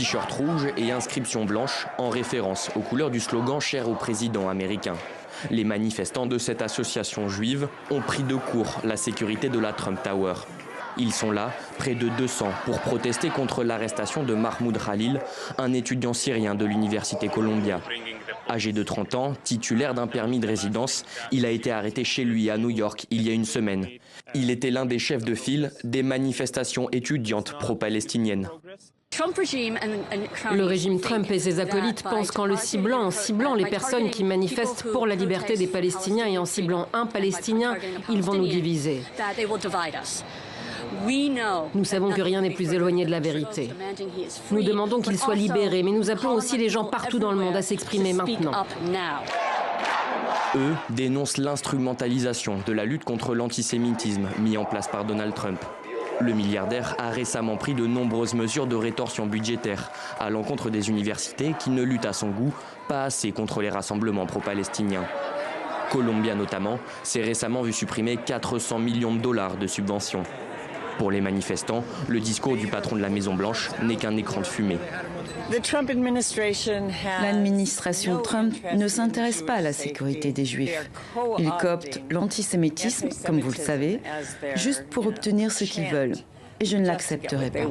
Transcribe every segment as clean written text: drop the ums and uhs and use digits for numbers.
t-shirt rouge et inscription blanche en référence aux couleurs du slogan cher au président américain. Les manifestants de cette association juive ont pris de court la sécurité de la Trump Tower. Ils sont là, près de 200, pour protester contre l'arrestation de Mahmoud Khalil, un étudiant syrien de l'université Columbia. Âgé de 30 ans, titulaire d'un permis de résidence, il a été arrêté chez lui à New York il y a une semaine. Il était l'un des chefs de file des manifestations étudiantes pro-palestiniennes. Le régime Trump et ses acolytes pensent qu'en ciblant les personnes qui manifestent pour la liberté des Palestiniens et en ciblant un Palestinien, ils vont nous diviser. Nous savons que rien n'est plus éloigné de la vérité. Nous demandons qu'il soit libéré, mais nous appelons aussi les gens partout dans le monde à s'exprimer maintenant. Eux dénoncent l'instrumentalisation de la lutte contre l'antisémitisme mis en place par Donald Trump. Le milliardaire a récemment pris de nombreuses mesures de rétorsion budgétaire à l'encontre des universités qui ne luttent à son goût pas assez contre les rassemblements pro-palestiniens. Columbia notamment s'est récemment vu supprimer 400 millions de dollars de subventions. Pour les manifestants, le discours du patron de la Maison-Blanche n'est qu'un écran de fumée. L'administration Trump ne s'intéresse pas à la sécurité des Juifs. Ils cooptent l'antisémitisme, comme vous le savez, juste pour obtenir ce qu'ils veulent. Et je ne l'accepterai pas.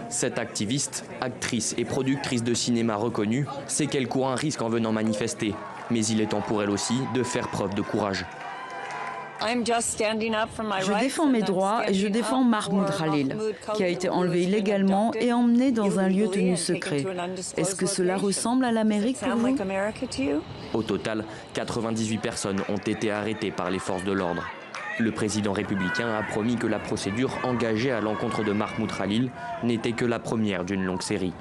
Cette activiste, actrice et productrice de cinéma reconnue sait qu'elle court un risque en venant manifester. Mais il est temps pour elle aussi de faire preuve de courage. Je défends mes droits et je défends Mahmoud Khalil, qui a été enlevé illégalement et emmené dans un lieu tenu secret. Est-ce que cela ressemble à l'Amérique pour vous? Au total, 98 personnes ont été arrêtées par les forces de l'ordre. Le président républicain a promis que la procédure engagée à l'encontre de Mahmoud Khalil n'était que la première d'une longue série.